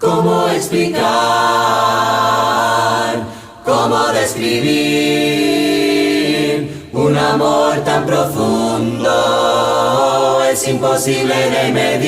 ¿Cómo explicar? ¿Cómo describir un amor tan profundo? Es imposible de medir.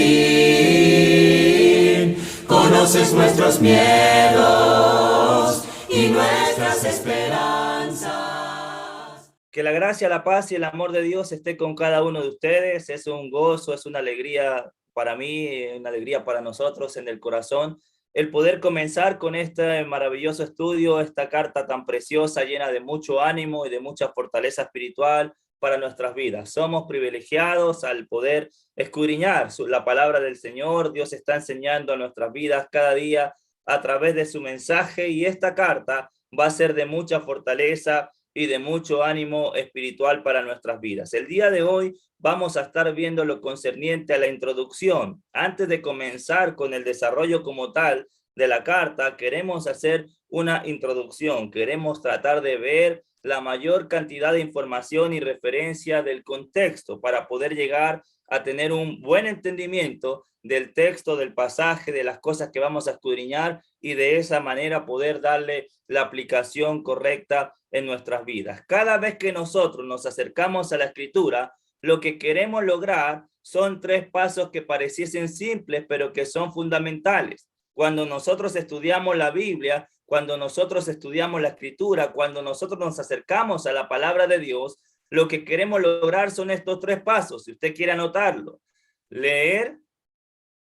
Conoces nuestros miedos y nuestras esperanzas. Que la gracia, la paz y el amor de Dios esté con cada uno de ustedes. Es un gozo, es una alegría para mí, una alegría para nosotros en el corazón, el poder comenzar con este maravilloso estudio, esta carta tan preciosa, llena de mucho ánimo y de mucha fortaleza espiritual para nuestras vidas. Somos privilegiados al poder escudriñar la palabra del Señor. Dios está enseñando a nuestras vidas cada día a través de su mensaje, y esta carta va a ser de mucha fortaleza y de mucho ánimo espiritual para nuestras vidas. El día de hoy vamos a estar viendo lo concerniente a la introducción. Antes de comenzar con el desarrollo como tal de la carta, queremos hacer una introducción. Queremos tratar de ver la mayor cantidad de información y referencia del contexto para poder llegar a tener un buen entendimiento del texto, del pasaje, de las cosas que vamos a escudriñar, y de esa manera poder darle la aplicación correcta en nuestras vidas. Cada vez que nosotros nos acercamos a la Escritura, lo que queremos lograr son tres pasos que pareciesen simples, pero que son fundamentales. Cuando nosotros estudiamos la Biblia, cuando nosotros estudiamos la Escritura, cuando nosotros nos acercamos a la palabra de Dios, lo que queremos lograr son estos tres pasos. Si usted quiere anotarlo: leer,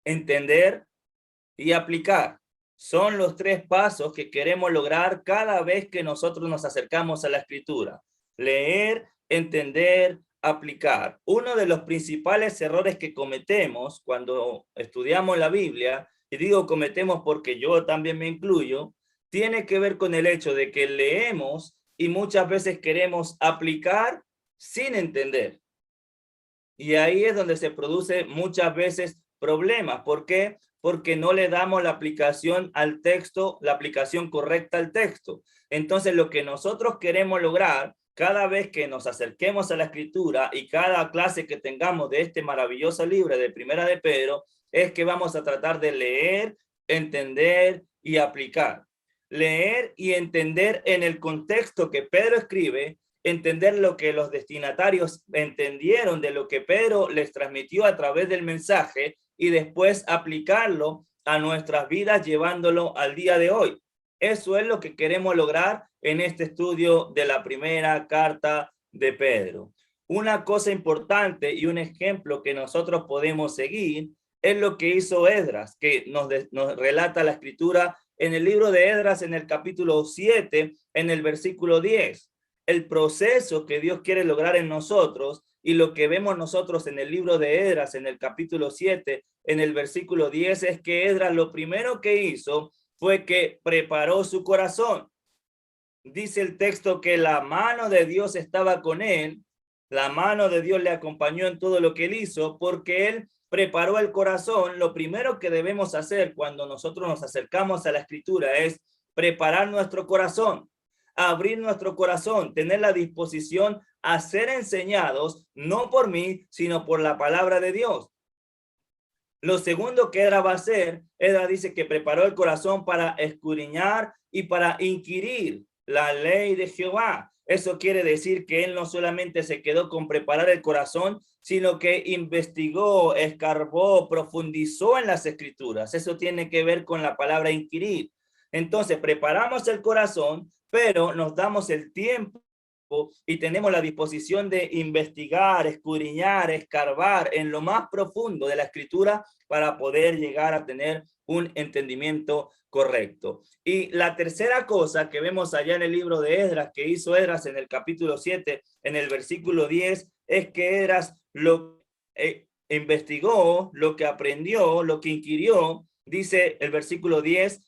entender y aplicar. Son los tres pasos que queremos lograr cada vez que nosotros nos acercamos a la Escritura: leer, entender, aplicar. Uno de los principales errores que cometemos cuando estudiamos la Biblia, y digo cometemos porque yo también me incluyo, tiene que ver con el hecho de que leemos y muchas veces queremos aplicar sin entender. Y ahí es donde se produce muchas veces problemas. ¿Por qué? Porque no le damos la aplicación al texto, la aplicación correcta al texto. Entonces, lo que nosotros queremos lograr cada vez que nos acerquemos a la Escritura y cada clase que tengamos de este maravilloso libro de Primera de Pedro, es que vamos a tratar de leer, entender y aplicar. Leer y entender en el contexto que Pedro escribe, entender lo que los destinatarios entendieron de lo que Pedro les transmitió a través del mensaje, y después aplicarlo a nuestras vidas, llevándolo al día de hoy. Eso es lo que queremos lograr en este estudio de la primera carta de Pedro. Una cosa importante y un ejemplo que nosotros podemos seguir es lo que hizo Esdras, que nos relata la Escritura en el libro de Esdras, en el capítulo 7, en el versículo 10. El proceso que Dios quiere lograr en nosotros, y lo que vemos nosotros en el libro de Esdras, en el capítulo 7, en el versículo 10, es que Esdras lo primero que hizo fue que preparó su corazón. Dice el texto que la mano de Dios estaba con él, la mano de Dios le acompañó en todo lo que él hizo, porque él preparó el corazón. Lo primero que debemos hacer cuando nosotros nos acercamos a la Escritura es preparar nuestro corazón, abrir nuestro corazón, tener la disposición a ser enseñados, no por mí, sino por la palabra de Dios. Lo segundo que Esdras va a hacer, Esdras dice que preparó el corazón para escudriñar y para inquirir la ley de Jehová. Eso quiere decir que él no solamente se quedó con preparar el corazón, sino que investigó, escarbó, profundizó en las Escrituras. Eso tiene que ver con la palabra inquirir. Entonces, preparamos el corazón, pero nos damos el tiempo y tenemos la disposición de investigar, escudriñar, escarbar en lo más profundo de la Escritura para poder llegar a tener un entendimiento correcto. Y la tercera cosa que vemos allá en el libro de Esdras, que hizo Esdras en el capítulo 7, en el versículo 10, es que Esdras lo investigó, lo que aprendió, lo que inquirió. Dice el versículo 10,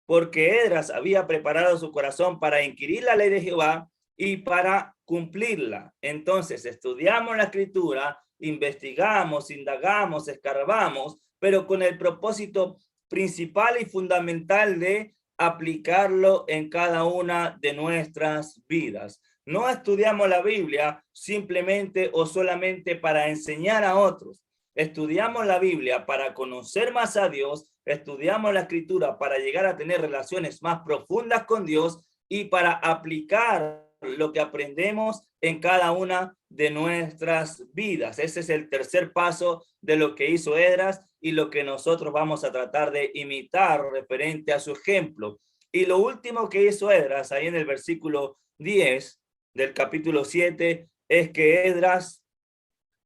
porque Esdras había preparado su corazón para inquirir la ley de Jehová y para cumplirla. Entonces estudiamos la Escritura, investigamos, indagamos, escarbamos, pero con el propósito principal y fundamental de aplicarlo en cada una de nuestras vidas. No estudiamos la Biblia simplemente o solamente para enseñar a otros. Estudiamos la Biblia para conocer más a Dios, estudiamos la Escritura para llegar a tener relaciones más profundas con Dios y para aplicar lo que aprendemos en cada una de nuestras vidas. Ese es el tercer paso de lo que hizo Esdras y lo que nosotros vamos a tratar de imitar referente a su ejemplo. Y lo último que hizo Esdras, ahí en el versículo 10 del capítulo 7, es que Esdras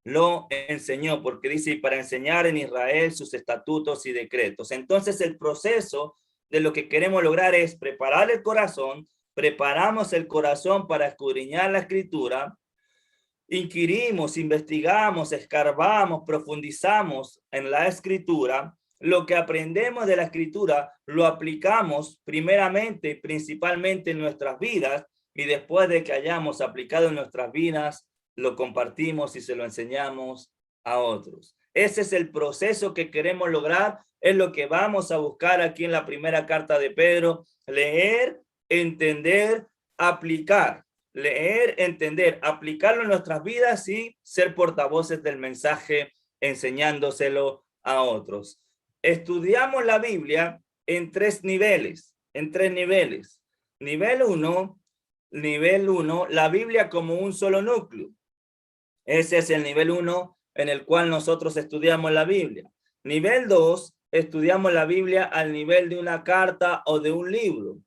lo enseñó, porque dice, para enseñar en Israel sus estatutos y decretos. Entonces el proceso de lo que queremos lograr es preparar el corazón, preparamos el corazón para escudriñar la Escritura, inquirimos, investigamos, escarbamos, profundizamos en la Escritura, lo que aprendemos de la Escritura lo aplicamos primeramente y principalmente en nuestras vidas, y después de que hayamos aplicado en nuestras vidas, lo compartimos y se lo enseñamos a otros. Ese es el proceso que queremos lograr, es lo que vamos a buscar aquí en la primera carta de Pedro: leer, entender, aplicar. Leer, entender, aplicarlo en nuestras vidas y ser portavoces del mensaje, enseñándoselo a otros. Estudiamos la Biblia en tres niveles, Nivel uno, la Biblia como un solo núcleo. Ese es el nivel 1 en el cual nosotros estudiamos la Biblia. Nivel 2, estudiamos la Biblia al nivel de una carta o de un libro.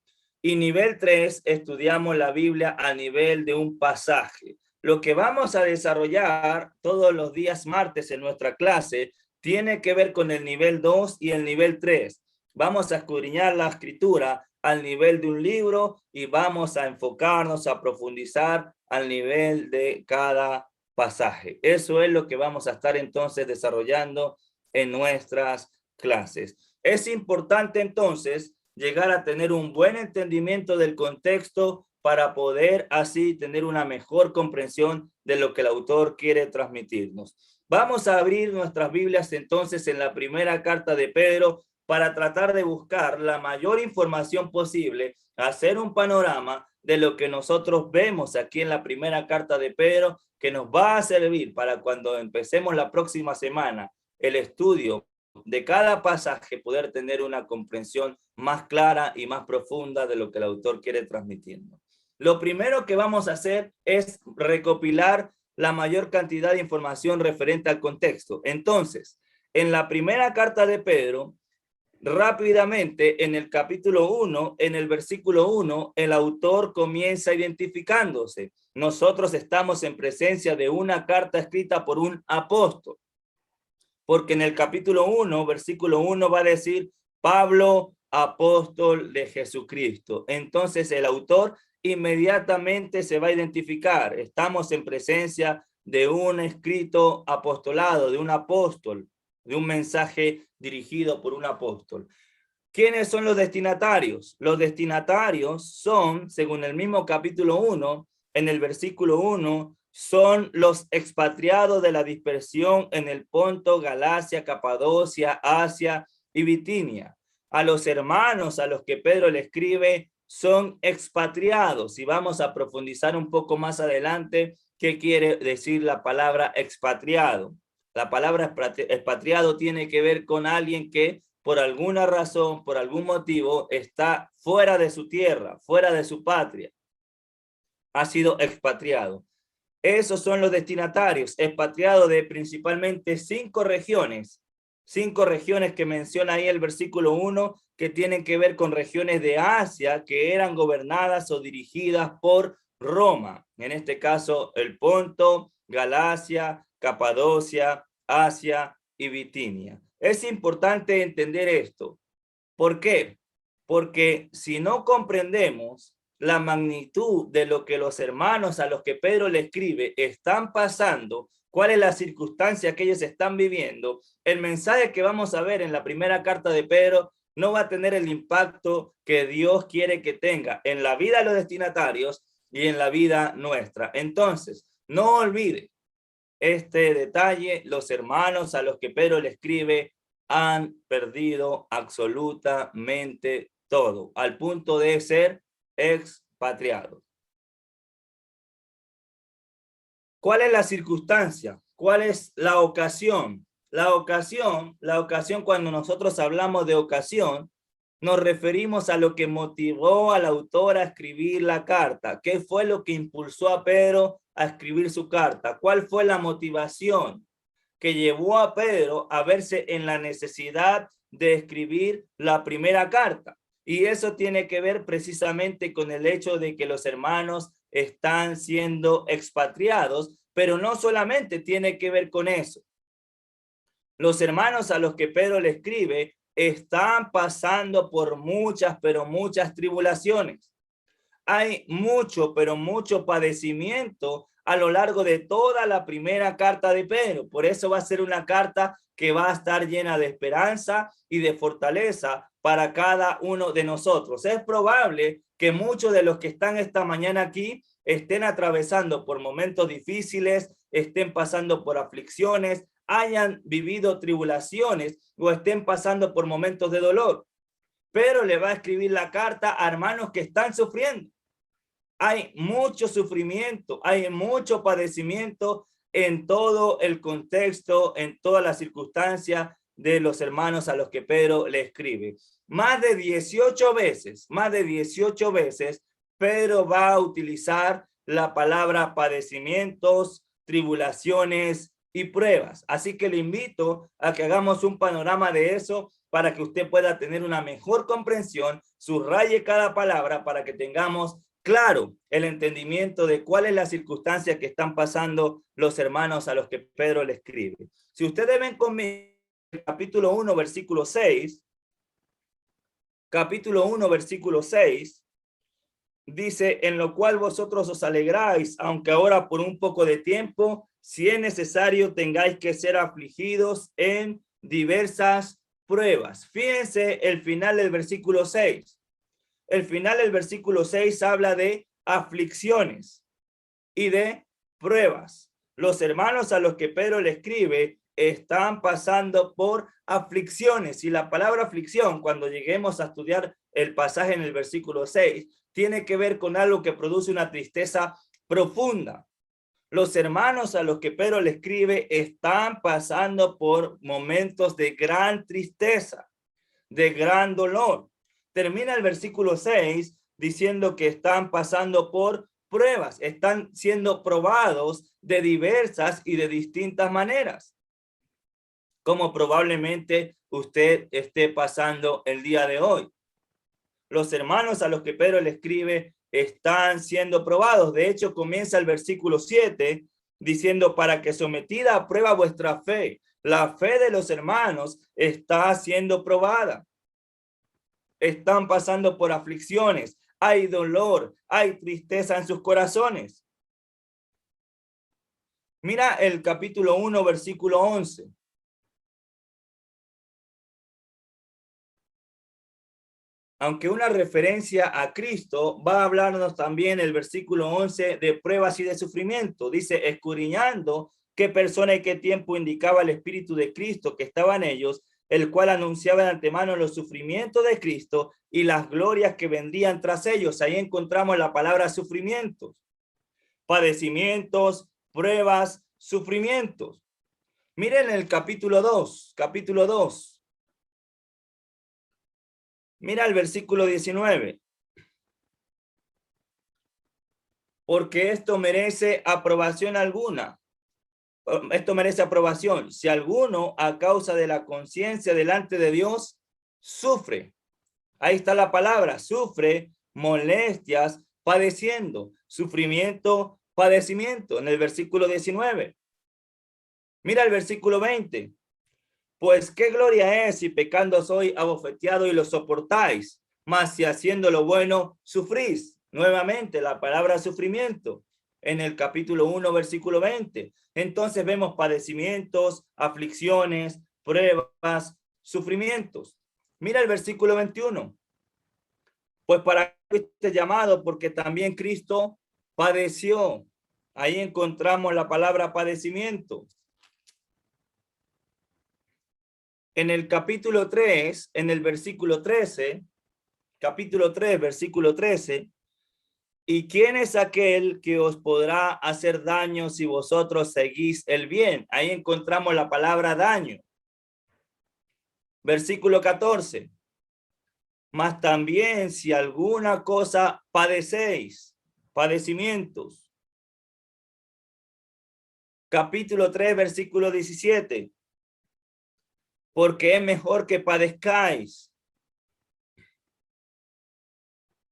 Y nivel 3, estudiamos la Biblia a nivel de un pasaje. Lo que vamos a desarrollar todos los días martes en nuestra clase tiene que ver con el nivel 2 y el nivel 3. Vamos a escudriñar la Escritura al nivel de un libro y vamos a enfocarnos, a profundizar al nivel de cada pasaje. Eso es lo que vamos a estar entonces desarrollando en nuestras clases. Es importante entonces llegar a tener un buen entendimiento del contexto para poder así tener una mejor comprensión de lo que el autor quiere transmitirnos. Vamos a abrir nuestras Biblias entonces en la primera carta de Pedro para tratar de buscar la mayor información posible, hacer un panorama de lo que nosotros vemos aquí en la primera carta de Pedro, que nos va a servir para cuando empecemos la próxima semana el estudio de cada pasaje, poder tener una comprensión más clara y más profunda de lo que el autor quiere transmitirnos. Lo primero que vamos a hacer es recopilar la mayor cantidad de información referente al contexto. Entonces, en la primera carta de Pedro, rápidamente en el capítulo 1, en el versículo 1, el autor comienza identificándose. Nosotros estamos en presencia de una carta escrita por un apóstol, porque en el capítulo 1, versículo 1 va a decir Pablo, apóstol de Jesucristo. Entonces el autor inmediatamente se va a identificar. Estamos en presencia de un escrito apostolado, de un apóstol, de un mensaje dirigido por un apóstol. ¿Quiénes son los destinatarios? Los destinatarios son, según el mismo capítulo 1, en el versículo 1, son los expatriados de la dispersión en el Ponto, Galacia, Capadocia, Asia y Bitinia. A los hermanos a los que Pedro le escribe son expatriados, y vamos a profundizar un poco más adelante qué quiere decir la palabra expatriado. La palabra expatriado tiene que ver con alguien que por alguna razón, por algún motivo, está fuera de su tierra, fuera de su patria. Ha sido expatriado. Esos son los destinatarios, expatriados de principalmente 5 regiones. 5 regiones que menciona ahí el versículo 1, que tienen que ver con regiones de Asia que eran gobernadas o dirigidas por Roma. En este caso, el Ponto, Galacia, Capadocia, Asia y Bitinia. Es importante entender esto. ¿Por qué? Porque si no comprendemos la magnitud de lo que los hermanos a los que Pedro le escribe están pasando, cuál es la circunstancia que ellos están viviendo, el mensaje que vamos a ver en la primera carta de Pedro no va a tener el impacto que Dios quiere que tenga en la vida de los destinatarios y en la vida nuestra. Entonces, no olvide este detalle: los hermanos a los que Pedro le escribe han perdido absolutamente todo, al punto de ser expatriados. ¿Cuál es la circunstancia? ¿Cuál es la ocasión? La ocasión, cuando nosotros hablamos de ocasión, nos referimos a lo que motivó al autor a escribir la carta. ¿Qué fue lo que impulsó a Pedro a escribir su carta? ¿Cuál fue la motivación que llevó a Pedro a verse en la necesidad de escribir la primera carta? Y eso tiene que ver precisamente con el hecho de que los hermanos están siendo expatriados, pero no solamente tiene que ver con eso. Los hermanos a los que Pedro le escribe están pasando por muchas, pero muchas tribulaciones. Hay mucho, pero mucho padecimiento a lo largo de toda la primera carta de Pedro. Por eso va a ser una carta que va a estar llena de esperanza y de fortaleza para cada uno de nosotros. Es probable que muchos de los que están esta mañana aquí estén atravesando por momentos difíciles, estén pasando por aflicciones, hayan vivido tribulaciones o estén pasando por momentos de dolor. Pero le va a escribir la carta a hermanos que están sufriendo. Hay mucho sufrimiento, hay mucho padecimiento en todo el contexto, en todas las circunstancias de los hermanos a los que Pedro le escribe. Más de 18 veces, Pedro va a utilizar la palabra padecimientos, tribulaciones y pruebas. Así que le invito a que hagamos un panorama de eso para que usted pueda tener una mejor comprensión, subraye cada palabra para que tengamos claro el entendimiento de cuál es la circunstancia que están pasando los hermanos a los que Pedro le escribe. Si ustedes ven conmigo el capítulo 1, versículo 6, dice, en lo cual vosotros os alegráis, aunque ahora por un poco de tiempo, si es necesario, tengáis que ser afligidos en diversas pruebas. Fíjense el final del versículo 6. El final del versículo 6 habla de aflicciones y de pruebas. Los hermanos a los que Pedro le escribe están pasando por aflicciones, y la palabra aflicción, cuando lleguemos a estudiar el pasaje en el versículo 6, tiene que ver con algo que produce una tristeza profunda. Los hermanos a los que Pedro le escribe están pasando por momentos de gran tristeza, de gran dolor. Termina el versículo 6 diciendo que están pasando por pruebas, están siendo probados de diversas y de distintas maneras, como probablemente usted esté pasando el día de hoy. Los hermanos a los que Pedro le escribe están siendo probados. De hecho, comienza el versículo 7 diciendo, para que sometida a prueba vuestra fe, la fe de los hermanos está siendo probada. Están pasando por aflicciones, hay dolor, hay tristeza en sus corazones. Mira el capítulo 1, versículo 11. Aunque una referencia a Cristo, va a hablarnos también el versículo 11 de pruebas y de sufrimiento. Dice, escudriñando qué persona y qué tiempo indicaba el Espíritu de Cristo que estaba en ellos, el cual anunciaba de antemano los sufrimientos de Cristo y las glorias que vendrían tras ellos. Ahí encontramos la palabra sufrimientos, padecimientos, pruebas, sufrimientos. Miren el capítulo 2, Mira el versículo 19. Porque esto merece aprobación alguna. Esto merece aprobación. Si alguno a causa de la conciencia delante de Dios sufre. Ahí está la palabra, sufre, molestias, padeciendo, sufrimiento, padecimiento, en el versículo 19. Mira el versículo 20. Pues qué gloria es si pecando soy abofeteado y lo soportáis, mas si haciendo lo bueno sufrís. Nuevamente la palabra sufrimiento en el capítulo 1, versículo 20. Entonces vemos padecimientos, aflicciones, pruebas, sufrimientos. Mira el versículo 21. Pues para este llamado, porque también Cristo padeció. Ahí encontramos la palabra padecimiento. En el capítulo 3, en el versículo 13, capítulo 3, versículo 13, ¿Y quién es aquel que os podrá hacer daño si vosotros seguís el bien? Ahí encontramos la palabra daño. Versículo 14. Mas también si alguna cosa padecéis, padecimientos. Capítulo 3, versículo 17. Porque es mejor que padezcáis.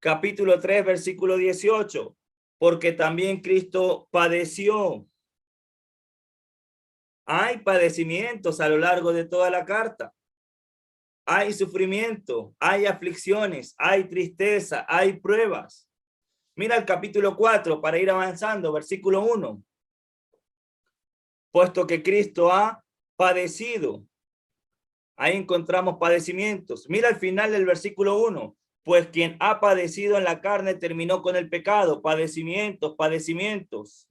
Capítulo 3, versículo 18. Porque también Cristo padeció. Hay padecimientos a lo largo de toda la carta. Hay sufrimiento, hay aflicciones, hay tristeza, hay pruebas. Mira el capítulo 4 para ir avanzando, versículo 1. Puesto que Cristo ha padecido. Ahí encontramos padecimientos. Mira el final del versículo 1. Pues quien ha padecido en la carne terminó con el pecado. Padecimientos, padecimientos.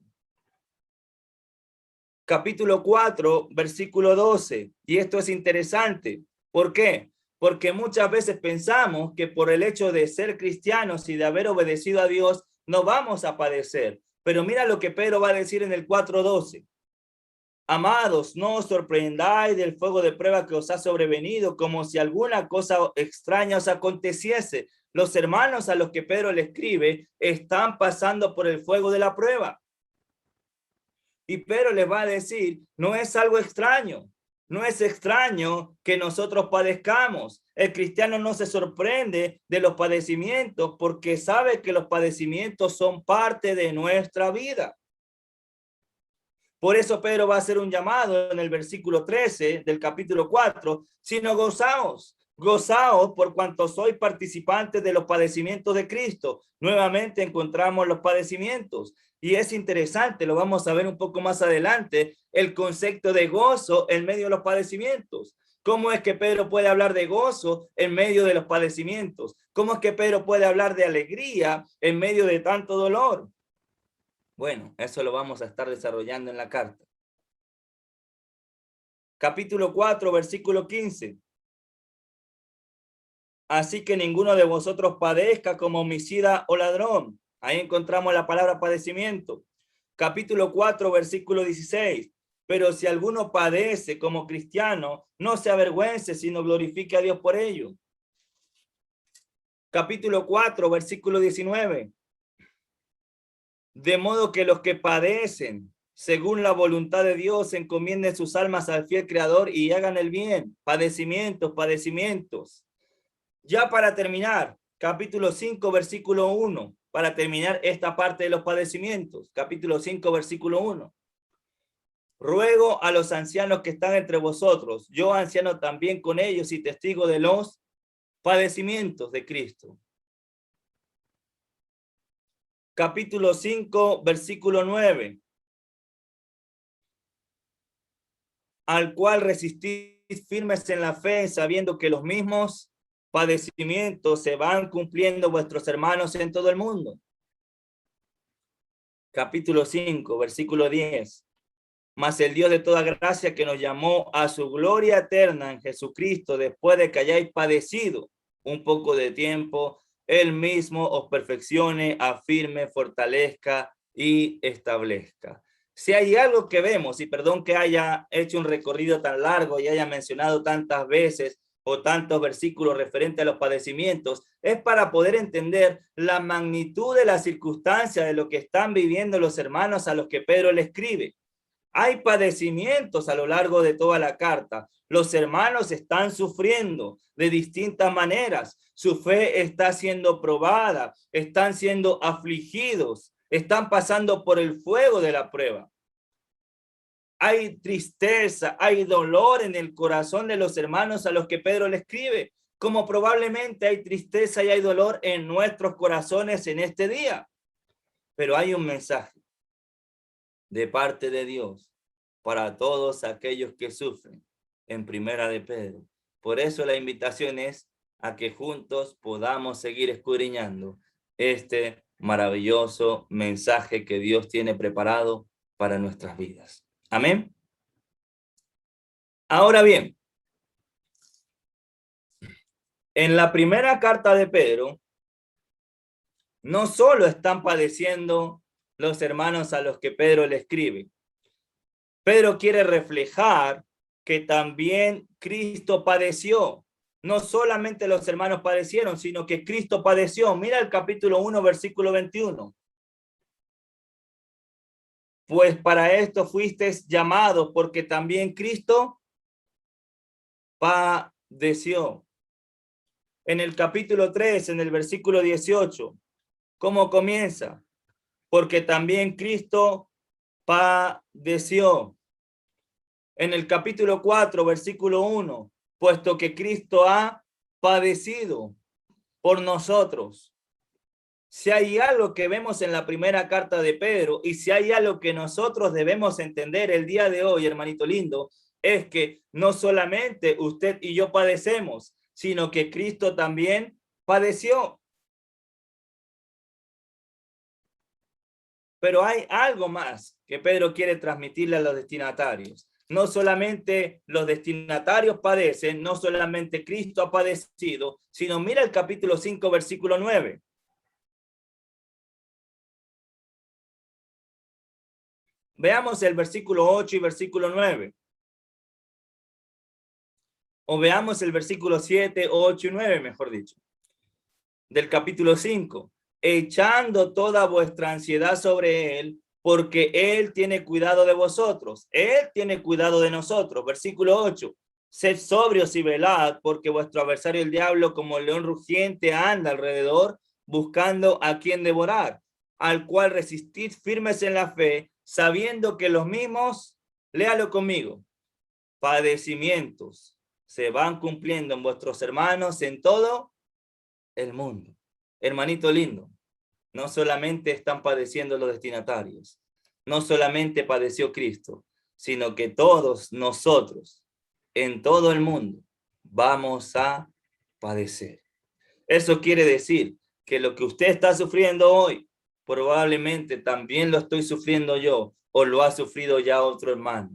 Capítulo 4, versículo 12. Y esto es interesante. ¿Por qué? Porque muchas veces pensamos que por el hecho de ser cristianos y de haber obedecido a Dios, no vamos a padecer. Pero mira lo que Pedro va a decir en el 4:12. Amados, no os sorprendáis del fuego de prueba que os ha sobrevenido, como si alguna cosa extraña os aconteciese. Los hermanos a los que Pedro le escribe están pasando por el fuego de la prueba. Y Pedro les va a decir, no es algo extraño. No es extraño que nosotros padezcamos. El cristiano no se sorprende de los padecimientos porque sabe que los padecimientos son parte de nuestra vida. Por eso Pedro va a hacer un llamado en el versículo 13 del capítulo 4, sino gozaos, gozaos por cuanto sois participantes de los padecimientos de Cristo. Nuevamente encontramos los padecimientos. Y es interesante, lo vamos a ver un poco más adelante, el concepto de gozo en medio de los padecimientos. ¿Cómo es que Pedro puede hablar de gozo en medio de los padecimientos? ¿Cómo es que Pedro puede hablar de alegría en medio de tanto dolor? Bueno, eso lo vamos a estar desarrollando en la carta. Capítulo 4, versículo 15. Así que ninguno de vosotros padezca como homicida o ladrón. Ahí encontramos la palabra padecimiento. Capítulo 4, versículo 16. Pero si alguno padece como cristiano, no se avergüence, sino glorifique a Dios por ello. Capítulo 4, versículo 19. De modo que los que padecen según la voluntad de Dios encomienden sus almas al fiel Creador y hagan el bien. Padecimientos, padecimientos. Ya para terminar, capítulo 5, versículo 1, para terminar esta parte de los padecimientos. Capítulo 5, versículo 1. Ruego a los ancianos que están entre vosotros, yo anciano también con ellos y testigo de los padecimientos de Cristo. Capítulo 5, versículo 9. Al cual resistís firmes en la fe, sabiendo que los mismos padecimientos se van cumpliendo vuestros hermanos en todo el mundo. Capítulo 5, versículo 10. Mas el Dios de toda gracia que nos llamó a su gloria eterna en Jesucristo, después de que hayáis padecido un poco de tiempo, Él mismo os perfeccione, afirme, fortalezca y establezca. Si hay algo que vemos, y perdón que haya hecho un recorrido tan largo y haya mencionado tantas veces o tantos versículos referentes a los padecimientos, es para poder entender la magnitud de la circunstancia de lo que están viviendo los hermanos a los que Pedro le escribe. Hay padecimientos a lo largo de toda la carta. Los hermanos están sufriendo de distintas maneras. Su fe está siendo probada, están siendo afligidos, están pasando por el fuego de la prueba. Hay tristeza, hay dolor en el corazón de los hermanos a los que Pedro le escribe, como probablemente hay tristeza y hay dolor en nuestros corazones en este día. Pero hay un mensaje de parte de Dios para todos aquellos que sufren en Primera de Pedro. Por eso la invitación es a que juntos podamos seguir escudriñando este maravilloso mensaje que Dios tiene preparado para nuestras vidas. Amén. Ahora bien, en la primera carta de Pedro, no solo están padeciendo los hermanos a los que Pedro le escribe. Pedro quiere reflejar que también Cristo padeció. No solamente los hermanos padecieron, sino que Cristo padeció. Mira el capítulo 1, versículo 21. Pues para esto fuisteis llamados, porque también Cristo padeció. En el capítulo 3, en el versículo 18, ¿cómo comienza? Porque también Cristo padeció. En el capítulo 4, versículo 1, puesto que Cristo ha padecido por nosotros. Si hay algo que vemos en la primera carta de Pedro, y si hay algo que nosotros debemos entender el día de hoy, hermanito lindo, es que no solamente usted y yo padecemos, sino que Cristo también padeció. Pero hay algo más que Pedro quiere transmitirle a los destinatarios. No solamente los destinatarios padecen, no solamente Cristo ha padecido, sino mira el capítulo 5, versículo 9. Veamos el versículo 8 y versículo 9. O veamos el versículo 7, 8 y 9, mejor dicho. Del capítulo 5. Echando toda vuestra ansiedad sobre él, porque él tiene cuidado de vosotros. Él tiene cuidado de nosotros. Versículo 8. Sed sobrios y velad, porque vuestro adversario el diablo, como león rugiente, anda alrededor, buscando a quien devorar, al cual resistid firmes en la fe, sabiendo que los mismos, léalo conmigo, padecimientos se van cumpliendo en vuestros hermanos en todo el mundo. Hermanito lindo, no solamente están padeciendo los destinatarios, no solamente padeció Cristo, sino que todos nosotros en todo el mundo vamos a padecer. Eso quiere decir que lo que usted está sufriendo hoy, probablemente también lo estoy sufriendo yo, o lo ha sufrido ya otro hermano.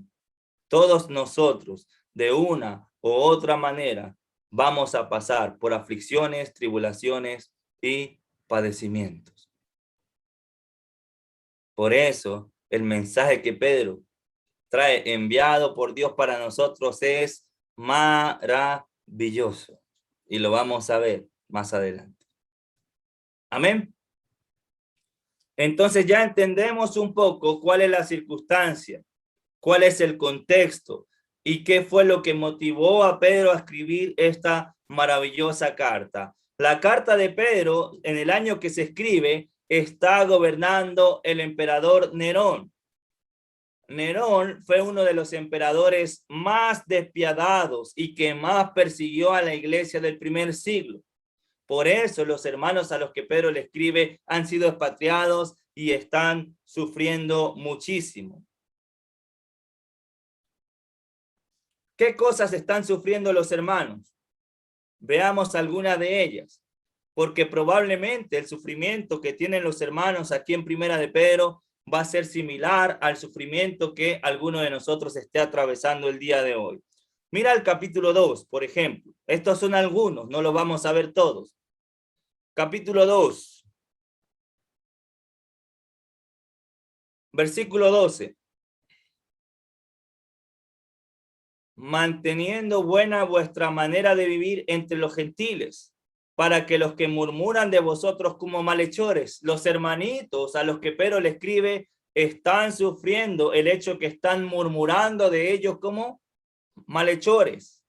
Todos nosotros, de una u otra manera, vamos a pasar por aflicciones, tribulaciones y padecimientos. Por eso, el mensaje que Pedro trae enviado por Dios para nosotros es maravilloso. Y lo vamos a ver más adelante. Amén. Entonces ya entendemos un poco cuál es la circunstancia, cuál es el contexto y qué fue lo que motivó a Pedro a escribir esta maravillosa carta. La carta de Pedro, en el año que se escribe, está gobernando el emperador Nerón. Nerón fue uno de los emperadores más despiadados y que más persiguió a la iglesia del primer siglo. Por eso los hermanos a los que Pedro le escribe han sido expatriados y están sufriendo muchísimo. ¿Qué cosas están sufriendo los hermanos? Veamos algunas de ellas, porque probablemente el sufrimiento que tienen los hermanos aquí en Primera de Pedro va a ser similar al sufrimiento que alguno de nosotros esté atravesando el día de hoy. Mira el capítulo 2, por ejemplo. Estos son algunos, no los vamos a ver todos. Capítulo 2. Versículo 12. Manteniendo buena vuestra manera de vivir entre los gentiles, para que los que murmuran de vosotros como malhechores, los hermanitos a los que Pedro le escribe, están sufriendo el hecho que están murmurando de ellos como malhechores.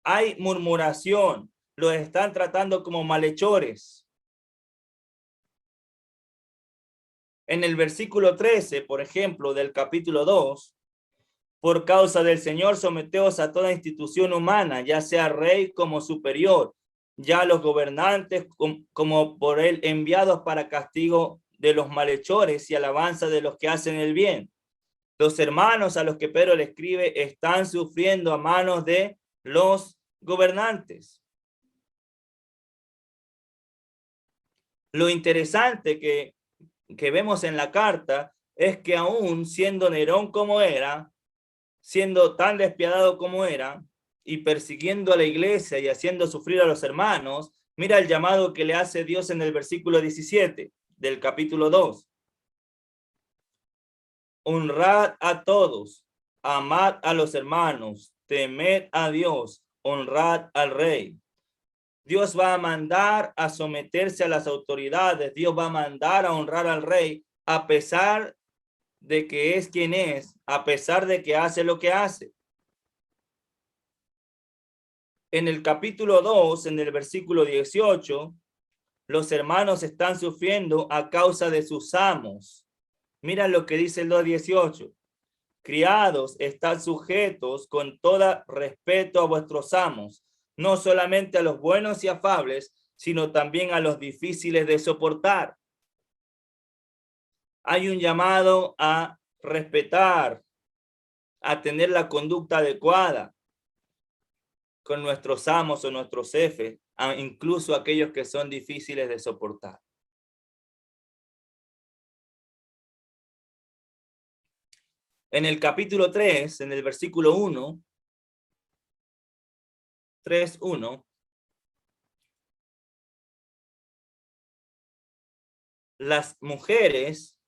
Hay murmuración, los están tratando como malhechores. En el versículo 13, por ejemplo, del capítulo 2, por causa del Señor someteos a toda institución humana, ya sea rey como superior, ya los gobernantes como por él enviados para castigo de los malhechores y alabanza de los que hacen el bien. Los hermanos a los que Pedro le escribe están sufriendo a manos de los gobernantes. Lo interesante que vemos en la carta es que aún siendo Nerón como era, siendo tan despiadado como era, y persiguiendo a la iglesia y haciendo sufrir a los hermanos, Mira el llamado que le hace Dios en el versículo 17 del capítulo 2. Honrad a todos, amad a los hermanos, temed a Dios, honrad al rey. Dios va a mandar a someterse a las autoridades. Dios va a mandar a honrar al rey, a pesar de que es quien es, a pesar de que hace lo que hace. En el capítulo 2, en el versículo 18, los hermanos están sufriendo a causa de sus amos. Mira lo que dice el 2:18. Criados, estad sujetos con todo respeto a vuestros amos, no solamente a los buenos y afables, sino también a los difíciles de soportar. Hay un llamado a respetar, a tener la conducta adecuada con nuestros amos o nuestros jefes, incluso aquellos que son difíciles de soportar. En el capítulo 3, en el versículo 1, 3:1, las mujeres,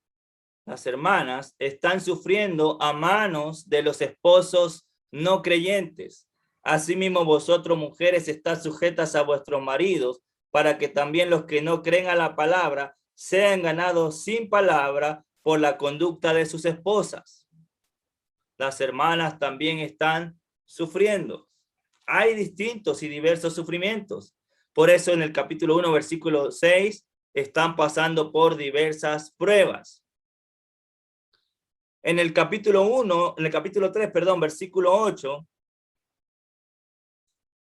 las hermanas, están sufriendo a manos de los esposos no creyentes. Asimismo, vosotros, mujeres, estás sujetas a vuestros maridos, para que también los que no creen a la palabra sean ganados sin palabra por la conducta de sus esposas. Las hermanas también están sufriendo. Hay distintos y diversos sufrimientos. Por eso en el capítulo 1, versículo 6, están pasando por diversas pruebas. En el capítulo 3, versículo 8,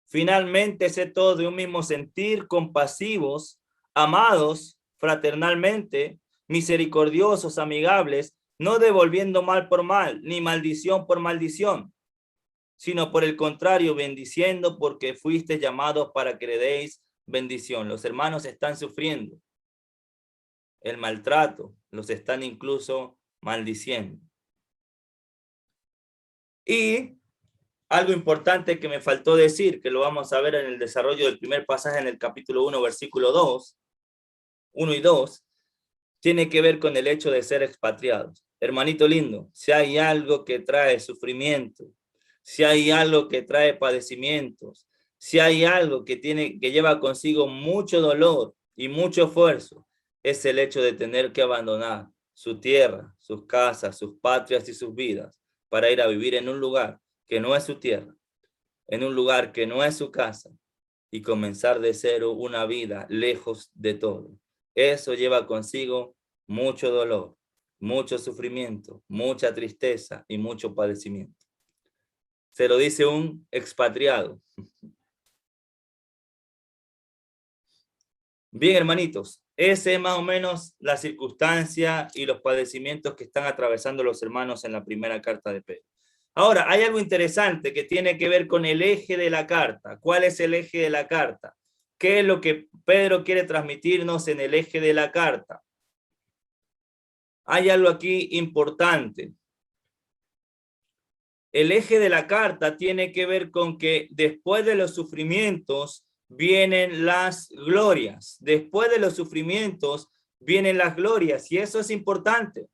finalmente sé todo de un mismo sentir, compasivos, amados fraternalmente, misericordiosos, amigables, no devolviendo mal por mal, ni maldición por maldición, sino por el contrario, bendiciendo, porque fuiste llamados para que le deis bendición. Los hermanos están sufriendo el maltrato, los están incluso maldiciendo. Y algo importante que me faltó decir, que lo vamos a ver en el desarrollo del primer pasaje en el capítulo 1, versículo 2, 1 y 2, tiene que ver con el hecho de ser expatriados. Hermanito lindo, si hay algo que trae sufrimiento, si hay algo que trae padecimientos, si hay algo que lleva consigo mucho dolor y mucho esfuerzo, es el hecho de tener que abandonar su tierra, sus casas, sus patrias y sus vidas para ir a vivir en un lugar que no es su tierra, en un lugar que no es su casa, y comenzar de cero una vida lejos de todo. Eso lleva consigo mucho dolor, mucho sufrimiento, mucha tristeza y mucho padecimiento. Se lo dice un expatriado. Bien, hermanitos, esa es más o menos la circunstancia y los padecimientos que están atravesando los hermanos en la primera carta de Pedro. Ahora, hay algo interesante que tiene que ver con el eje de la carta. ¿Cuál es el eje de la carta? ¿Qué es lo que Pedro quiere transmitirnos en el eje de la carta? Hay algo aquí importante. El eje de la carta tiene que ver con que después de los sufrimientos vienen las glorias. Después de los sufrimientos vienen las glorias, y eso es importante.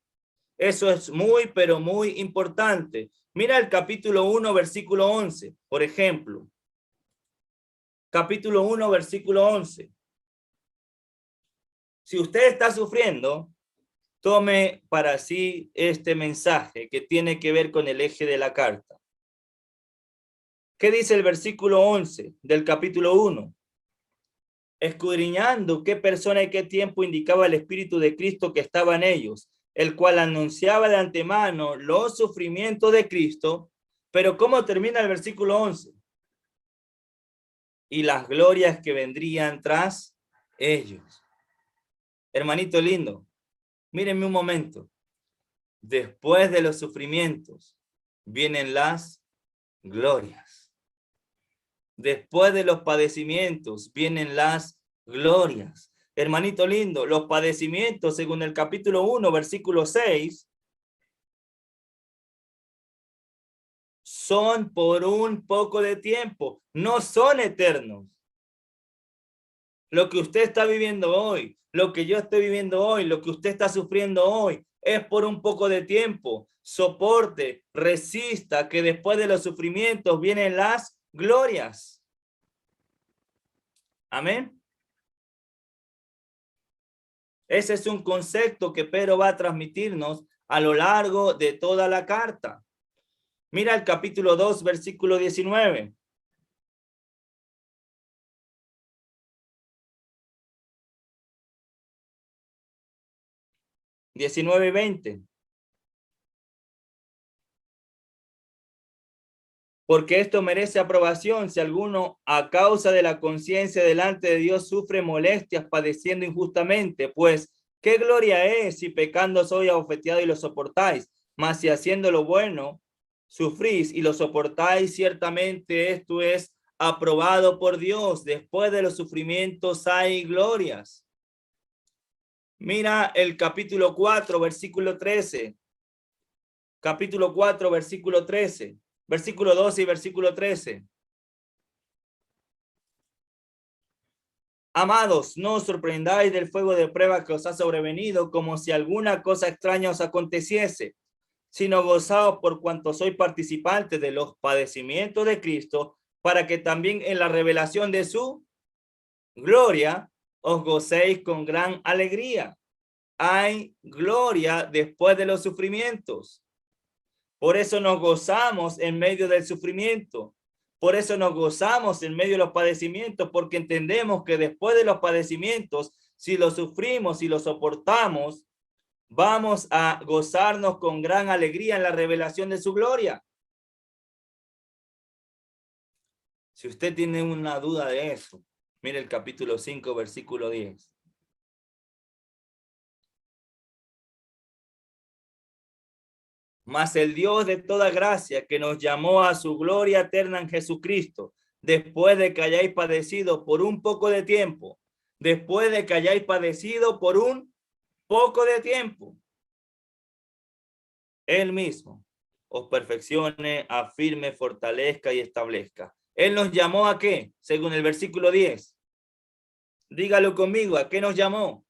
Eso es muy, pero muy importante. Mira el capítulo 1, versículo 11, por ejemplo. Capítulo 1, versículo 11. Si usted está sufriendo, tome para sí este mensaje que tiene que ver con el eje de la carta. ¿Qué dice el versículo 11 del capítulo 1? Escudriñando qué persona y qué tiempo indicaba el Espíritu de Cristo que estaba en ellos, el cual anunciaba de antemano los sufrimientos de Cristo. Pero ¿cómo termina el versículo 11? Y las glorias que vendrían tras ellos. Hermanito lindo, mírenme un momento. Después de los sufrimientos vienen las glorias. Después de los padecimientos vienen las glorias. Hermanito lindo, los padecimientos, según el capítulo 1, versículo 6, son por un poco de tiempo, no son eternos. Lo que usted está viviendo hoy, lo que yo estoy viviendo hoy, lo que usted está sufriendo hoy, es por un poco de tiempo. Soporte, resista, que después de los sufrimientos vienen las glorias. Amén. Ese es un concepto que Pedro va a transmitirnos a lo largo de toda la carta. Mira el capítulo 2, versículo 19. y 20. Porque esto merece aprobación si alguno a causa de la conciencia delante de Dios sufre molestias padeciendo injustamente, pues qué gloria es si pecando soy abofeteado y lo soportáis, mas si haciendo lo bueno sufrís y lo soportáis, ciertamente esto es aprobado por Dios. Después de los sufrimientos hay glorias. Mira el capítulo 4, versículo 13. Capítulo 4, versículo 13. Versículo 12 y versículo 13. Amados, no os sorprendáis del fuego de prueba que os ha sobrevenido, como si alguna cosa extraña os aconteciese, sino gozaos por cuanto sois participantes de los padecimientos de Cristo, para que también en la revelación de su gloria os gocéis con gran alegría. Hay gloria después de los sufrimientos. Por eso nos gozamos en medio del sufrimiento. Por eso nos gozamos en medio de los padecimientos, porque entendemos que después de los padecimientos, si los sufrimos y los soportamos, vamos a gozarnos con gran alegría en la revelación de su gloria. Si usted tiene una duda de eso, mire el capítulo 5, versículo 10. Mas el Dios de toda gracia, que nos llamó a su gloria eterna en Jesucristo, después de que hayáis padecido por un poco de tiempo, después de que hayáis padecido por un poco de tiempo, Él mismo os perfeccione, afirme, fortalezca y establezca. Él nos llamó ¿a qué? Según el versículo 10. Dígalo conmigo, ¿a qué nos llamó?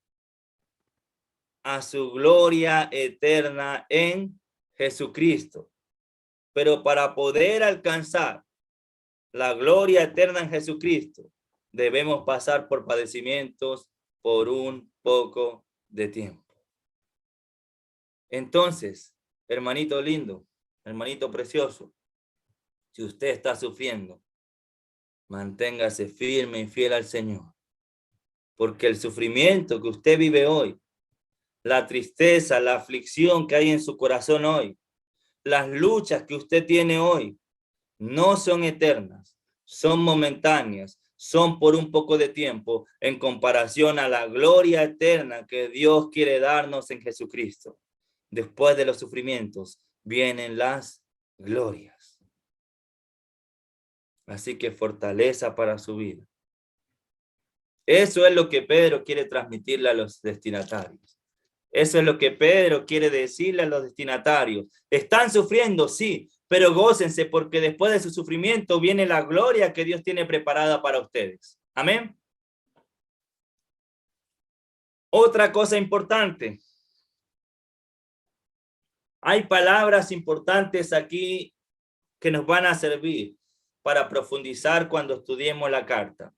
A su gloria eterna en Jesucristo. Pero para poder alcanzar la gloria eterna en Jesucristo, debemos pasar por padecimientos por un poco de tiempo. Entonces, hermanito lindo, hermanito precioso, si usted está sufriendo, manténgase firme y fiel al Señor, porque el sufrimiento que usted vive hoy, la tristeza, la aflicción que hay en su corazón hoy, las luchas que usted tiene hoy, no son eternas, son momentáneas, son por un poco de tiempo en comparación a la gloria eterna que Dios quiere darnos en Jesucristo. Después de los sufrimientos vienen las glorias. Así que fortaleza para su vida. Eso es lo que Pedro quiere transmitirle a los destinatarios. Eso es lo que Pedro quiere decirle a los destinatarios. Están sufriendo, sí, pero gócense porque después de su sufrimiento viene la gloria que Dios tiene preparada para ustedes. Amén. Otra cosa importante. Hay palabras importantes aquí que nos van a servir para profundizar cuando estudiemos la carta.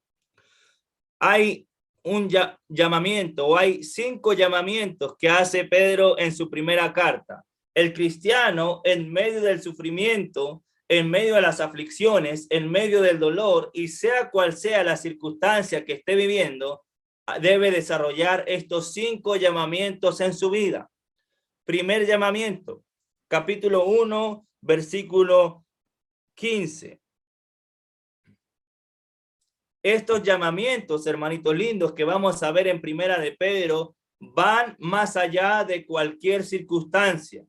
Hay un llamamiento, o hay 5 llamamientos que hace Pedro en su primera carta. El cristiano, en medio del sufrimiento, en medio de las aflicciones, en medio del dolor, y sea cual sea la circunstancia que esté viviendo, debe desarrollar estos 5 llamamientos en su vida. Primer llamamiento, capítulo 1, versículo 15. Estos llamamientos, hermanitos lindos, que vamos a ver en Primera de Pedro, van más allá de cualquier circunstancia,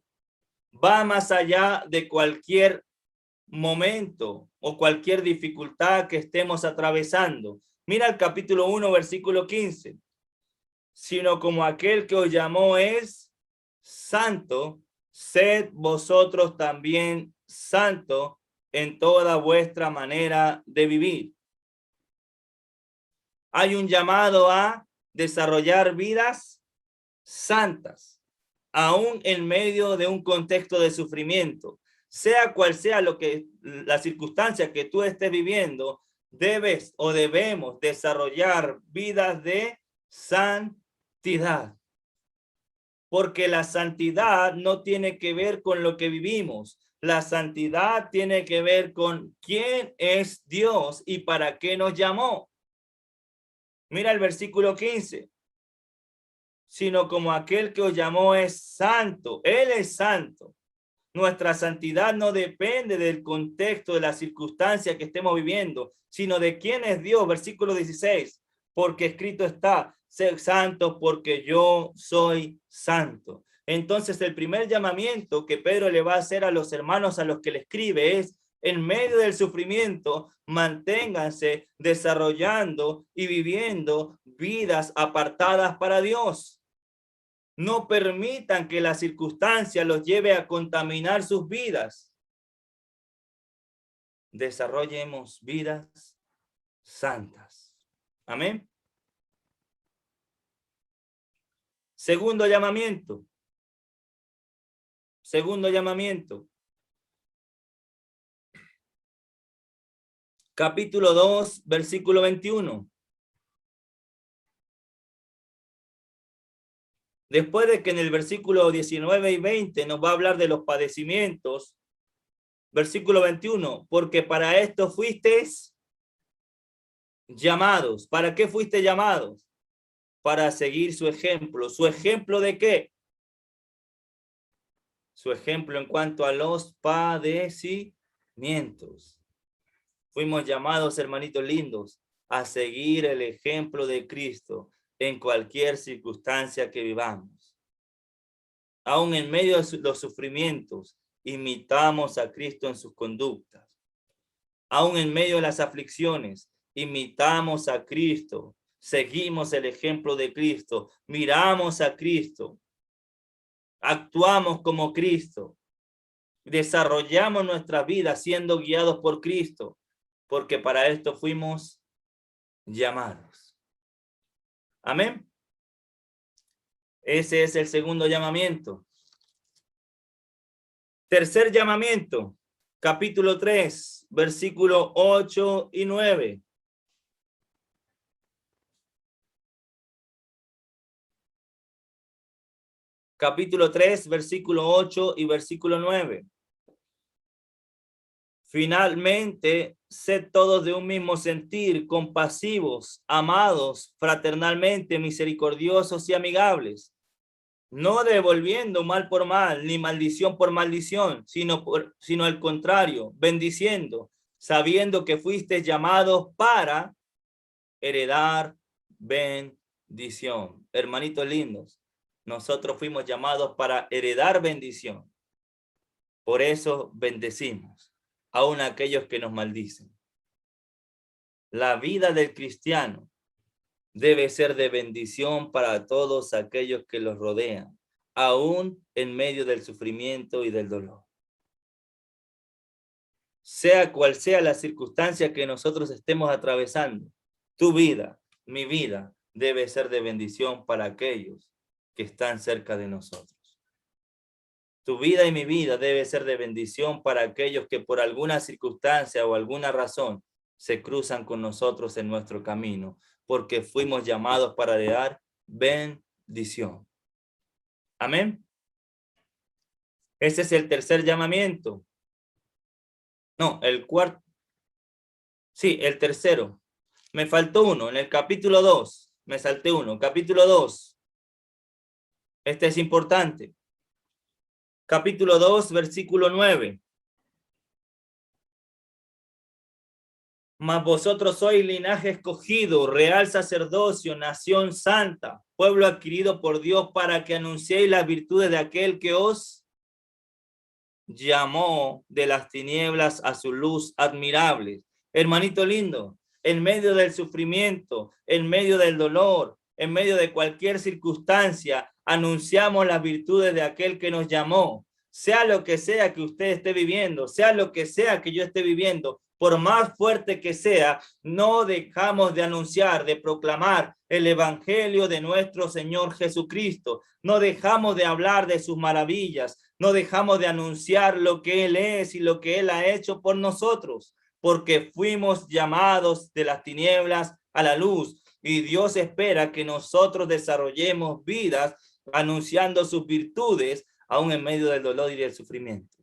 va más allá de cualquier momento o cualquier dificultad que estemos atravesando. Mira el capítulo 1, versículo 15. Sino como aquel que os llamó es santo, sed vosotros también santos en toda vuestra manera de vivir. Hay un llamado a desarrollar vidas santas, aún en medio de un contexto de sufrimiento. Sea cual sea la circunstancia que tú estés viviendo, debes o debemos desarrollar vidas de santidad. Porque la santidad no tiene que ver con lo que vivimos. La santidad tiene que ver con quién es Dios y para qué nos llamó. Mira el versículo 15. Sino como aquel que os llamó es santo. Él es santo. Nuestra santidad no depende del contexto, de la circunstancia que estemos viviendo, sino de quién es Dios. Versículo 16. Porque escrito está, sed santos porque yo soy santo. Entonces el primer llamamiento que Pedro le va a hacer a los hermanos a los que le escribe es: en medio del sufrimiento, manténganse desarrollando y viviendo vidas apartadas para Dios. No permitan que la circunstancia los lleve a contaminar sus vidas. Desarrollemos vidas santas. Amén. Segundo llamamiento. Segundo llamamiento. Capítulo 2, versículo 21. Después de que en el versículo 19 y 20 nos va a hablar de los padecimientos, versículo 21, porque para esto fuisteis llamados. ¿Para qué fuiste llamados? Para seguir su ejemplo. ¿Su ejemplo de qué? Su ejemplo en cuanto a los padecimientos. Fuimos llamados, hermanitos lindos, a seguir el ejemplo de Cristo en cualquier circunstancia que vivamos. Aún en medio de los sufrimientos, imitamos a Cristo en sus conductas. Aún en medio de las aflicciones, imitamos a Cristo. Seguimos el ejemplo de Cristo. Miramos a Cristo. Actuamos como Cristo. Desarrollamos nuestra vida siendo guiados por Cristo, porque para esto fuimos llamados. Amén. Ese es el segundo llamamiento. Tercer llamamiento, capítulo 3, versículo 8 y 9. Capítulo 3, versículo 8 y versículo 9. Finalmente, sed todos de un mismo sentir, compasivos, amados, fraternalmente, misericordiosos y amigables, no devolviendo mal por mal, ni maldición por maldición, sino al contrario, bendiciendo, sabiendo que fuiste llamados para heredar bendición. Hermanitos lindos, nosotros fuimos llamados para heredar bendición. Por eso bendecimos aún a aquellos que nos maldicen. La vida del cristiano debe ser de bendición para todos aquellos que los rodean, aún en medio del sufrimiento y del dolor. Sea cual sea la circunstancia que nosotros estemos atravesando, tu vida, mi vida, debe ser de bendición para aquellos que están cerca de nosotros. Tu vida y mi vida debe ser de bendición para aquellos que por alguna circunstancia o alguna razón se cruzan con nosotros en nuestro camino, porque fuimos llamados para dar bendición. Amén. Ese es el tercer llamamiento. No, el cuarto. Sí, el tercero. Me faltó uno. En el capítulo 2, me salté uno. Capítulo 2. Este es importante. Capítulo 2, versículo 9. Mas vosotros sois linaje escogido, real sacerdocio, nación santa, pueblo adquirido por Dios para que anunciéis las virtudes de aquel que os llamó de las tinieblas a su luz admirable. Hermanito lindo, en medio del sufrimiento, en medio del dolor, en medio de cualquier circunstancia, anunciamos las virtudes de aquel que nos llamó. Sea lo que sea que usted esté viviendo, sea lo que sea que yo esté viviendo, por más fuerte que sea, no dejamos de anunciar, de proclamar el evangelio de nuestro Señor Jesucristo. No dejamos de hablar de sus maravillas, no dejamos de anunciar lo que Él es y lo que Él ha hecho por nosotros, porque fuimos llamados de las tinieblas a la luz, y Dios espera que nosotros desarrollemos vidas anunciando sus virtudes, aún en medio del dolor y del sufrimiento.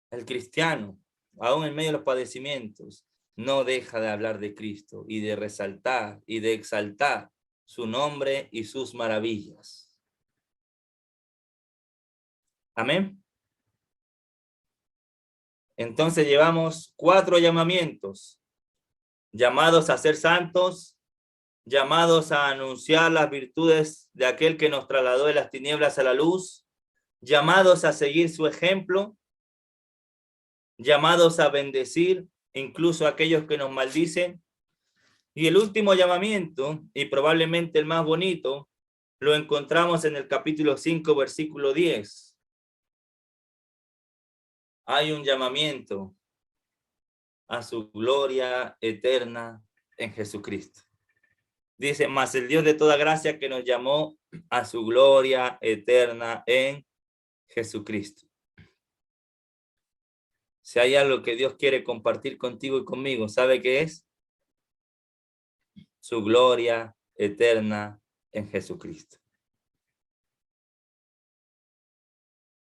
El cristiano, aún en medio de los padecimientos, no deja de hablar de Cristo y de resaltar y de exaltar su nombre y sus maravillas. Amén. Entonces llevamos 4 llamamientos: llamados a ser santos, llamados a anunciar las virtudes de aquel que nos trasladó de las tinieblas a la luz, llamados a seguir su ejemplo, llamados a bendecir incluso a aquellos que nos maldicen. Y el último llamamiento, y probablemente el más bonito, lo encontramos en el capítulo 5, versículo 10. Hay un llamamiento a su gloria eterna en Jesucristo. Dice, mas el Dios de toda gracia que nos llamó a su gloria eterna en Jesucristo. Si hay algo que Dios quiere compartir contigo y conmigo, ¿sabe qué es? Su gloria eterna en Jesucristo.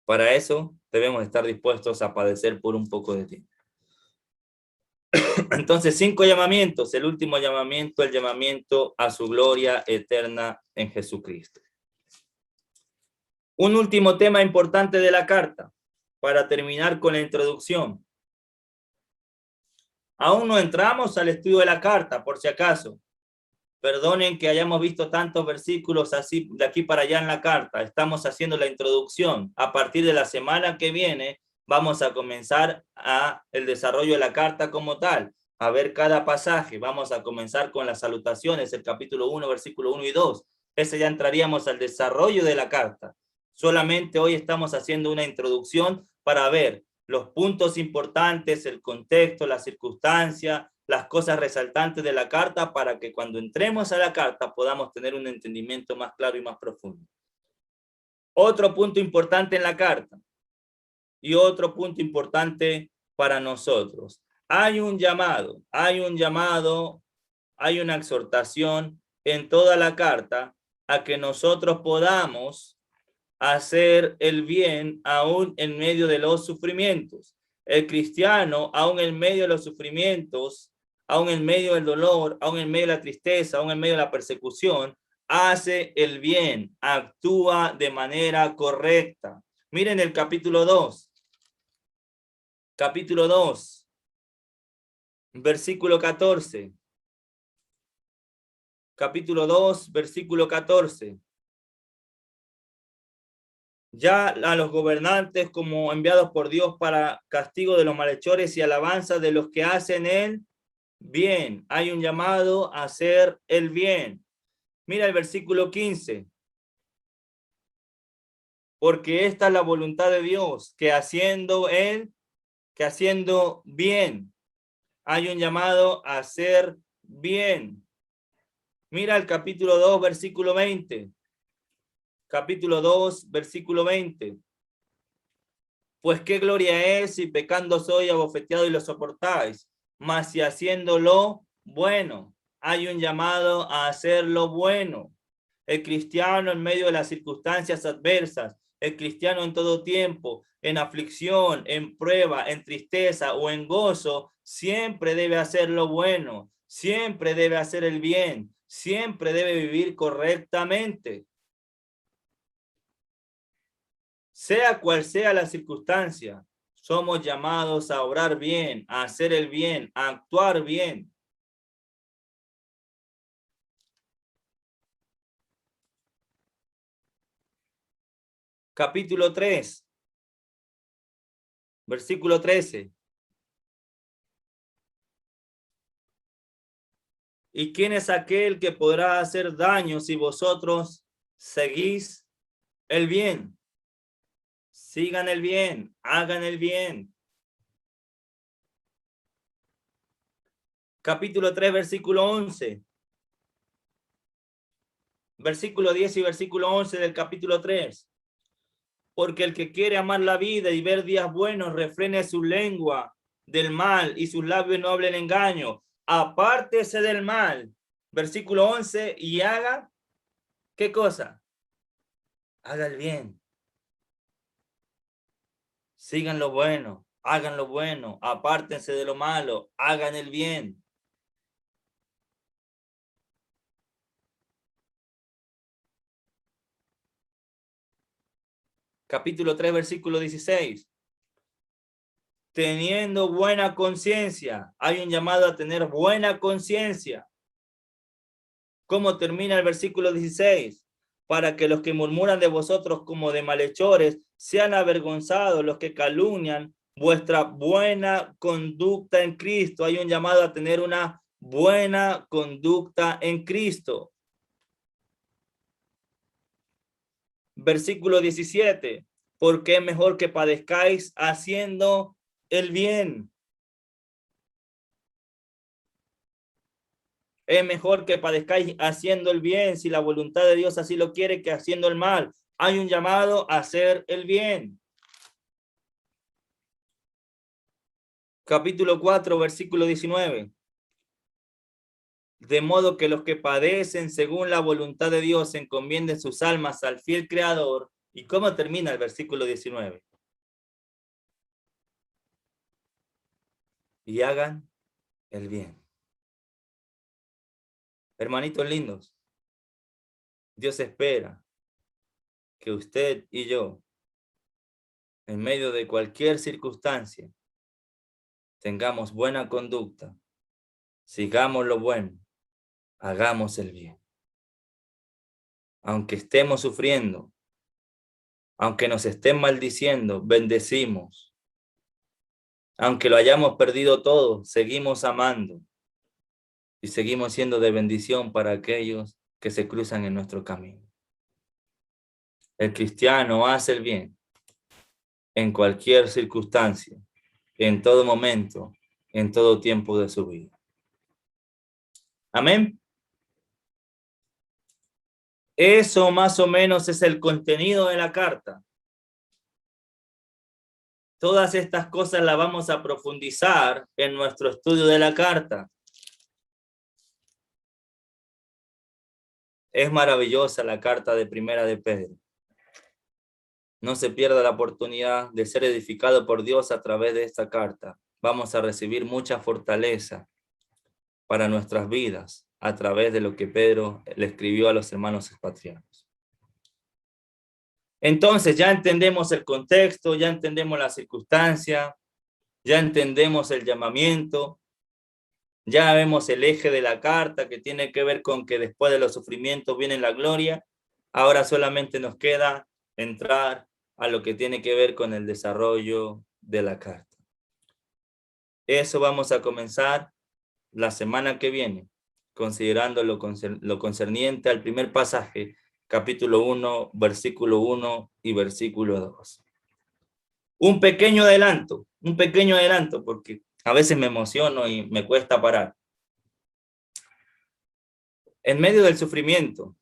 Para eso debemos estar dispuestos a padecer por un poco de tiempo. Entonces, 5 llamamientos. El último llamamiento, el llamamiento a su gloria eterna en Jesucristo. Un último tema importante de la carta, para terminar con la introducción. Aún no entramos al estudio de la carta, por si acaso. Perdonen que hayamos visto tantos versículos así de aquí para allá en la carta. Estamos haciendo la introducción. A partir de la semana que viene vamos a comenzar el desarrollo de la carta como tal. A ver cada pasaje. Vamos a comenzar con las salutaciones, el capítulo 1, versículo 1 y 2. Ese ya entraríamos al desarrollo de la carta. Solamente hoy estamos haciendo una introducción para ver los puntos importantes, el contexto, la circunstancia, las cosas resaltantes de la carta, para que cuando entremos a la carta podamos tener un entendimiento más claro y más profundo. Otro punto importante en la carta y otro punto importante para nosotros. Hay un llamado, hay una exhortación en toda la carta a que nosotros podamos hacer el bien aún en medio de los sufrimientos. El cristiano, aún en medio de los sufrimientos, aún en medio del dolor, aún en medio de la tristeza, aún en medio de la persecución, hace el bien, actúa de manera correcta. Miren el capítulo 2. Capítulo 2, versículo 14. Capítulo 2, versículo 14. Ya a los gobernantes como enviados por Dios para castigo de los malhechores y alabanza de los que hacen el bien. Hay un llamado a hacer el bien. Mira el versículo 15. Porque esta es la voluntad de Dios, que haciendo bien, hay un llamado a hacer bien. Mira el capítulo 2, versículo 20. Capítulo 2, versículo 20. Pues qué gloria es si pecando soy abofeteado y lo soportáis, mas si haciéndolo bueno, hay un llamado a hacer lo bueno. El cristiano en medio de las circunstancias adversas, el cristiano en todo tiempo, en aflicción, en prueba, en tristeza o en gozo, siempre debe hacer lo bueno, siempre debe hacer el bien, siempre debe vivir correctamente. Sea cual sea la circunstancia, somos llamados a obrar bien, a hacer el bien, a actuar bien. Capítulo 3, versículo 13. ¿Y quién es aquel que podrá hacer daño si vosotros seguís el bien? Sigan el bien, hagan el bien. capítulo 3, versículo 11. Versículo 10 y versículo 11 del capítulo 3. Porque el que quiere amar la vida y ver días buenos, refrene su lengua del mal y sus labios no hablen engaño. Apártese del mal. Versículo 11, y haga, ¿qué cosa? Haga el bien. Sigan lo bueno, hagan lo bueno, apártense de lo malo, hagan el bien. Capítulo 3, versículo 16. Teniendo buena conciencia. Hay un llamado a tener buena conciencia. ¿Cómo termina el versículo 16? Para que los que murmuran de vosotros como de malhechores sean avergonzados, los que calumnian vuestra buena conducta en Cristo. Hay un llamado a tener una buena conducta en Cristo. Versículo 17. Porque es mejor que padezcáis haciendo el bien. Es mejor que padezcáis haciendo el bien, si la voluntad de Dios así lo quiere, que haciendo el mal. Hay un llamado a hacer el bien. Capítulo 4, versículo 19. De modo que los que padecen según la voluntad de Dios encomienden sus almas al fiel Creador. ¿Y cómo termina el versículo 19? Y hagan el bien. Hermanitos lindos, Dios espera que usted y yo, en medio de cualquier circunstancia, tengamos buena conducta, sigamos lo bueno, hagamos el bien. Aunque estemos sufriendo, aunque nos estén maldiciendo, bendecimos. Aunque lo hayamos perdido todo, seguimos amando y seguimos siendo de bendición para aquellos que se cruzan en nuestro camino. El cristiano hace el bien en cualquier circunstancia, en todo momento, en todo tiempo de su vida. Amén. Eso más o menos es el contenido de la carta. Todas estas cosas las vamos a profundizar en nuestro estudio de la carta. Es maravillosa la carta de Primera de Pedro. No se pierda la oportunidad de ser edificado por Dios a través de esta carta. Vamos a recibir mucha fortaleza para nuestras vidas a través de lo que Pedro le escribió a los hermanos expatriados. Entonces ya entendemos el contexto, ya entendemos la circunstancia, ya entendemos el llamamiento, ya vemos el eje de la carta que tiene que ver con que después de los sufrimientos viene la gloria. Ahora solamente nos queda entrar a lo que tiene que ver con el desarrollo de la carta. Eso vamos a comenzar la semana que viene, considerando lo concerniente al primer pasaje, capítulo 1, versículo 1 y versículo 2. Un pequeño adelanto, porque a veces me emociono y me cuesta parar. En medio del sufrimiento,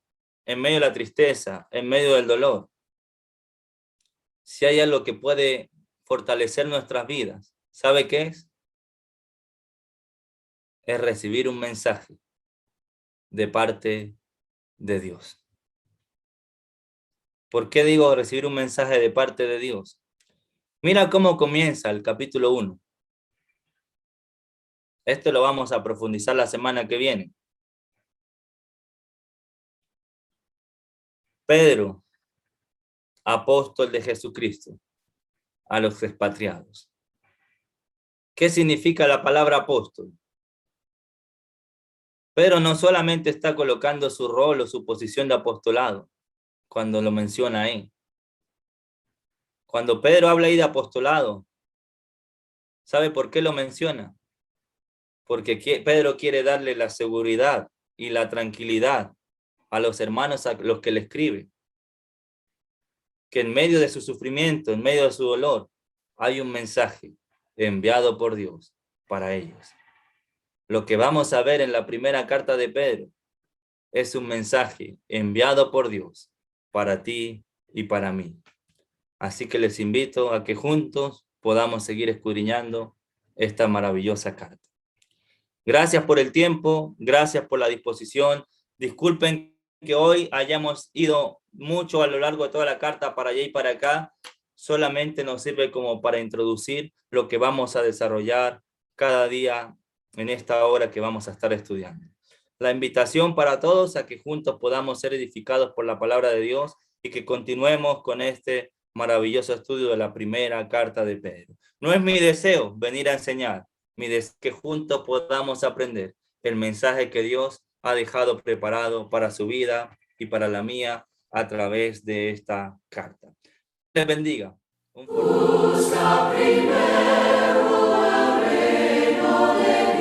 en medio de la tristeza, en medio del dolor, si hay algo que puede fortalecer nuestras vidas, ¿sabe qué es? Es recibir un mensaje de parte de Dios. ¿Por qué digo recibir un mensaje de parte de Dios? Mira cómo comienza el capítulo 1. Esto lo vamos a profundizar la semana que viene. Pedro, apóstol de Jesucristo, a los expatriados. ¿Qué significa la palabra apóstol? Pedro no solamente está colocando su rol o su posición de apostolado cuando lo menciona ahí. Cuando Pedro habla ahí de apostolado, ¿sabe por qué lo menciona? Porque Pedro quiere darle la seguridad y la tranquilidad a los hermanos a los que le escribe, que en medio de su sufrimiento, en medio de su dolor, hay un mensaje enviado por Dios para ellos. Lo que vamos a ver en la primera carta de Pedro es un mensaje enviado por Dios para ti y para mí. Así que les invito a que juntos podamos seguir escudriñando esta maravillosa carta. Gracias por el tiempo, gracias por la disposición. Disculpen que hoy hayamos ido mucho a lo largo de toda la carta para allá y para acá. Solamente nos sirve como para introducir lo que vamos a desarrollar cada día en esta hora que vamos a estar estudiando. La invitación para todos a que juntos podamos ser edificados por la palabra de Dios y que continuemos con este maravilloso estudio de la primera carta de Pedro. No es mi deseo venir a enseñar, mi deseo es que juntos podamos aprender el mensaje que Dios ha dejado preparado para su vida y para la mía a través de esta carta. Les bendiga. Busca primero el reino de